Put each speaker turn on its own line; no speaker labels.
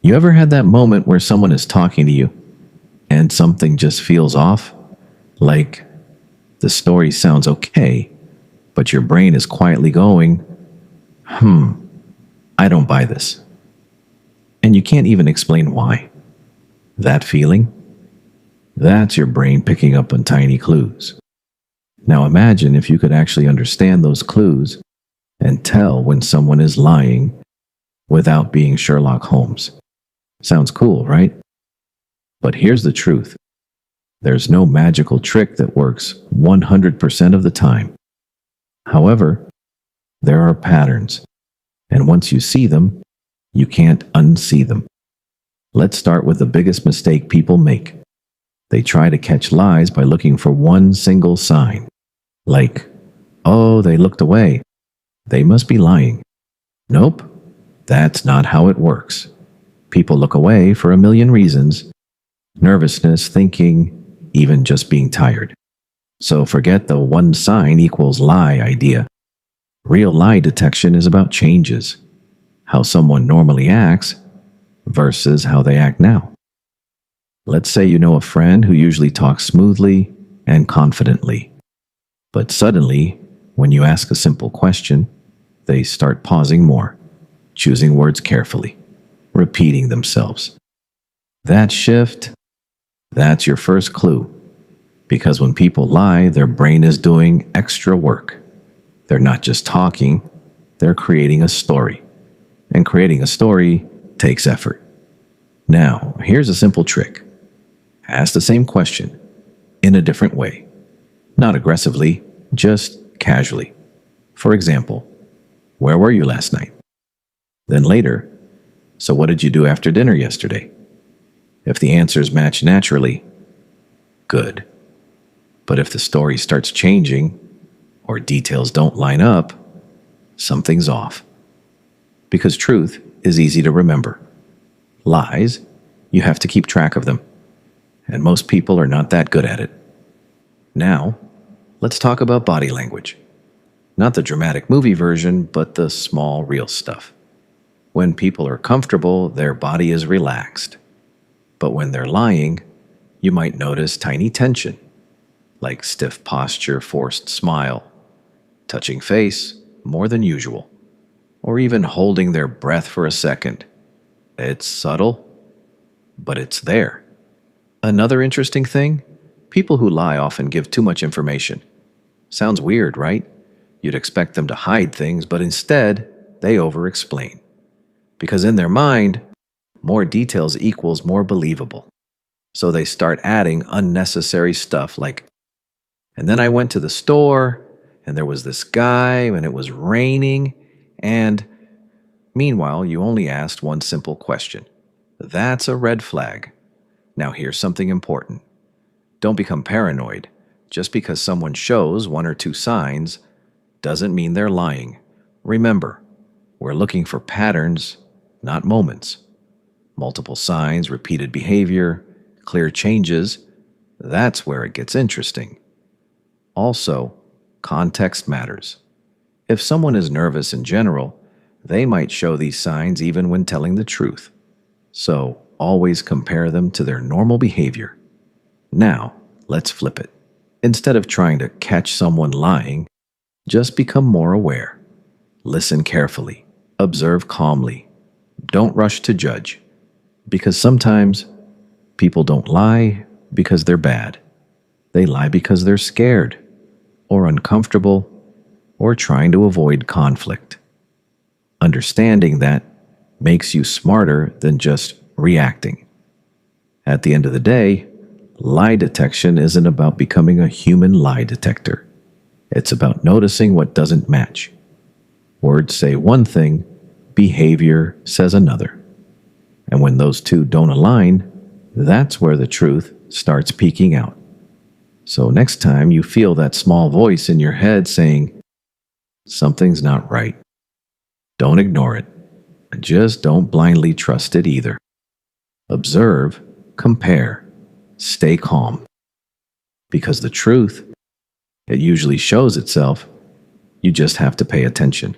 You ever had that moment where someone is talking to you and something just feels off? Like the story sounds okay, but your brain is quietly going, I don't buy this. And you can't even explain why. That feeling? That's your brain picking up on tiny clues. Now imagine if you could actually understand those clues and tell when someone is lying without being Sherlock Holmes. Sounds cool, right? But here's the truth. There's no magical trick that works 100% of the time. However, there are patterns, and once you see them, you can't unsee them. Let's start with the biggest mistake people make. They try to catch lies by looking for one single sign. Like, oh, they looked away. They must be lying. Nope, that's not how it works. People look away for a million reasons. Nervousness, thinking, even just being tired. So forget the one sign equals lie idea. Real lie detection is about changes. How someone normally acts versus how they act now. Let's say you know a friend who usually talks smoothly and confidently. But suddenly, when you ask a simple question, they start pausing more, choosing words carefully, repeating themselves. That shift, that's your first clue. Because when people lie, their brain is doing extra work. They're not just talking, they're creating a story. And creating a story takes effort. Now, here's a simple trick. Ask the same question in a different way. Not aggressively, just casually. For example, where were you last night? Then later, so what did you do after dinner yesterday? If the answers match naturally, good. But if the story starts changing or details don't line up, something's off. Because truth is easy to remember. Lies, you have to keep track of them. And most people are not that good at it. Now, let's talk about body language. Not the dramatic movie version, but the small, real stuff. When people are comfortable, their body is relaxed. But when they're lying, you might notice tiny tension, like stiff posture, forced smile, touching face more than usual, or even holding their breath for a second. It's subtle, but it's there. Another interesting thing, people who lie often give too much information. Sounds weird, right? You'd expect them to hide things, but instead, they over-explain. Because in their mind, more details equals more believable. So they start adding unnecessary stuff like, and then I went to the store, and there was this guy, and it was raining, and meanwhile, you only asked one simple question. That's a red flag. Now here's something important. Don't become paranoid. Just because someone shows one or two signs doesn't mean they're lying. Remember, we're looking for patterns, not moments. Multiple signs, repeated behavior, clear changes, that's where it gets interesting. Also, context matters. If someone is nervous in general, they might show these signs even when telling the truth. So, always compare them to their normal behavior. Now, let's flip it. Instead of trying to catch someone lying, just become more aware. Listen carefully. Observe calmly. Don't rush to judge. Because sometimes people don't lie because they're bad. They lie because they're scared, or uncomfortable, or trying to avoid conflict. Understanding that makes you smarter than just reacting. At the end of the day, lie detection isn't about becoming a human lie detector. It's about noticing what doesn't match. Words say one thing, behavior says another. And when those two don't align, that's where the truth starts peeking out. So next time you feel that small voice in your head saying, something's not right, don't ignore it. Just don't blindly trust it either. Observe, compare, stay calm. Because the truth, it usually shows itself. You just have to pay attention.